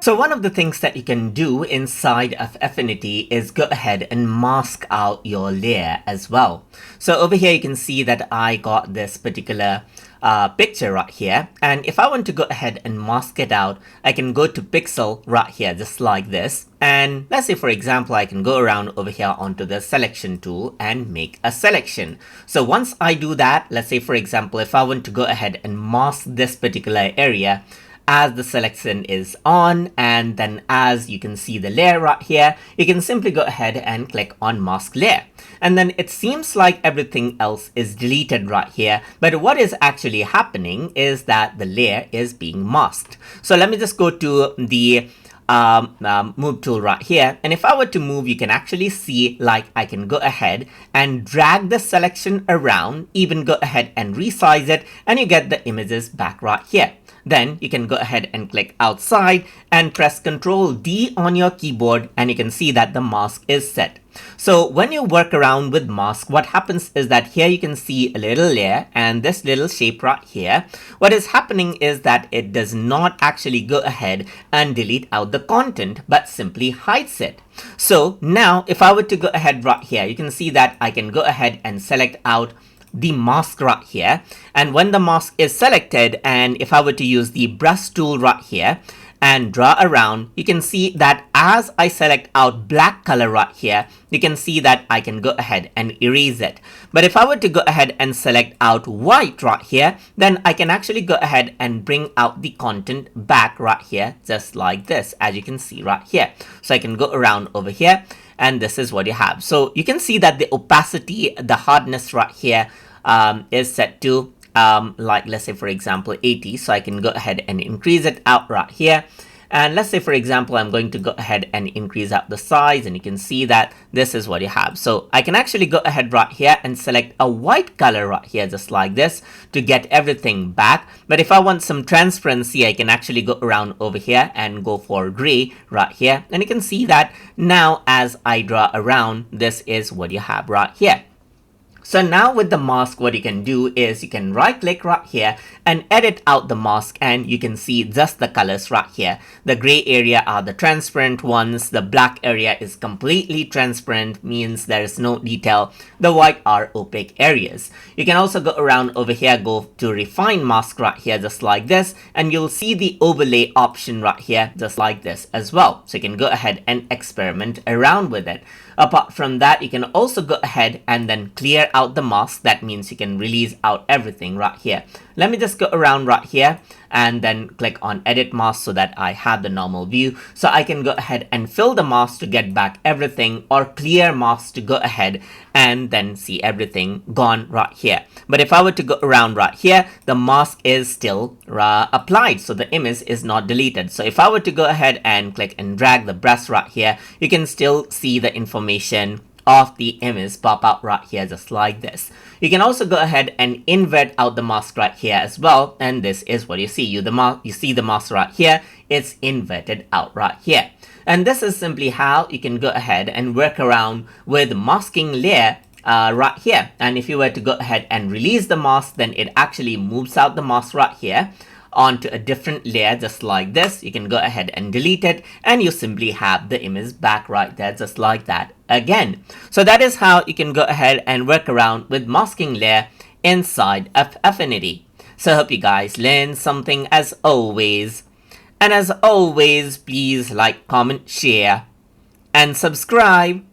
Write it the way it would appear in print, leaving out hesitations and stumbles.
So one of the things that you can do inside of Affinity is go ahead and mask out your layer as well. So over here you can see that I got this particular picture right here, and if I want to go ahead and mask it out, I can go to pixel right here just like this, and let's say for example I can go around over here onto the selection tool and make a selection. So once I do that, let's say for example if I want to go ahead and mask this particular area, as the selection is on, and then as you can see the layer right here, you can simply go ahead and click on mask layer. And then it seems like everything else is deleted right here, but what is actually happening is that the layer is being masked. So let me just go to the move tool right here, and if I were to move, you can actually see like I can go ahead and drag the selection around, even go ahead and resize it, and you get the images back right here. Then you can go ahead and click outside and press Ctrl D on your keyboard, and you can see that the mask is set. So when you work around with mask, what happens is that here you can see a little layer and this little shape right here. What is happening is that it does not actually go ahead and delete out the content, but simply hides it. So now if I were to go ahead right here, you can see that I can go ahead and select out the mask right here, and when the mask is selected, and if I were to use the brush tool right here and draw around, you can see that as I select out black color right here, you can see that I can go ahead and erase it. But if I were to go ahead and select out white right here, then I can actually go ahead and bring out the content back right here, just like this, as you can see right here. So I can go around over here, and this is what you have. So you can see that the opacity, the hardness right here is set to like let's say for example 80. So I can go ahead and increase it out right here, and let's say for example I'm going to go ahead and increase out the size, and you can see that this is what you have. So I can actually go ahead right here and select a white color right here just like this to get everything back. But if I want some transparency, I can actually go around over here and go for gray right here, and you can see that now as I draw around, this is what you have right here. So now with the mask, what you can do is you can right click right here and edit out the mask, and you can see just the colors right here. The gray area are the transparent ones, the black area is completely transparent, means there is no detail, the white are opaque areas. You can also go around over here, go to refine mask right here just like this, and you'll see the overlay option right here just like this as well. So you can go ahead and experiment around with it. Apart from that, you can also go ahead and then clear out the mask. That means you can release out everything right here. Let me just go around right here and then click on edit mask so that I have the normal view. So I can go ahead and fill the mask to get back everything, or clear mask to go ahead and then see everything gone right here. But if I were to go around right here, the mask is still applied, so the image is not deleted. So if I were to go ahead and click and drag the brush right here, you can still see the information of the image pop out right here just like this. You can also go ahead and invert out the mask right here as well, and this is what you see. You see the mask right here, it's inverted out right here. And this is simply how you can go ahead and work around with masking layer right here. And if you were to go ahead and release the mask, then it actually moves out the mask right here onto a different layer just like this. You can go ahead and delete it, and you simply have the image back right there just like that again. So that is how you can go ahead and work around with masking layer inside of Affinity. So I hope you guys learned something as always. And as always, please like, comment, share, and subscribe.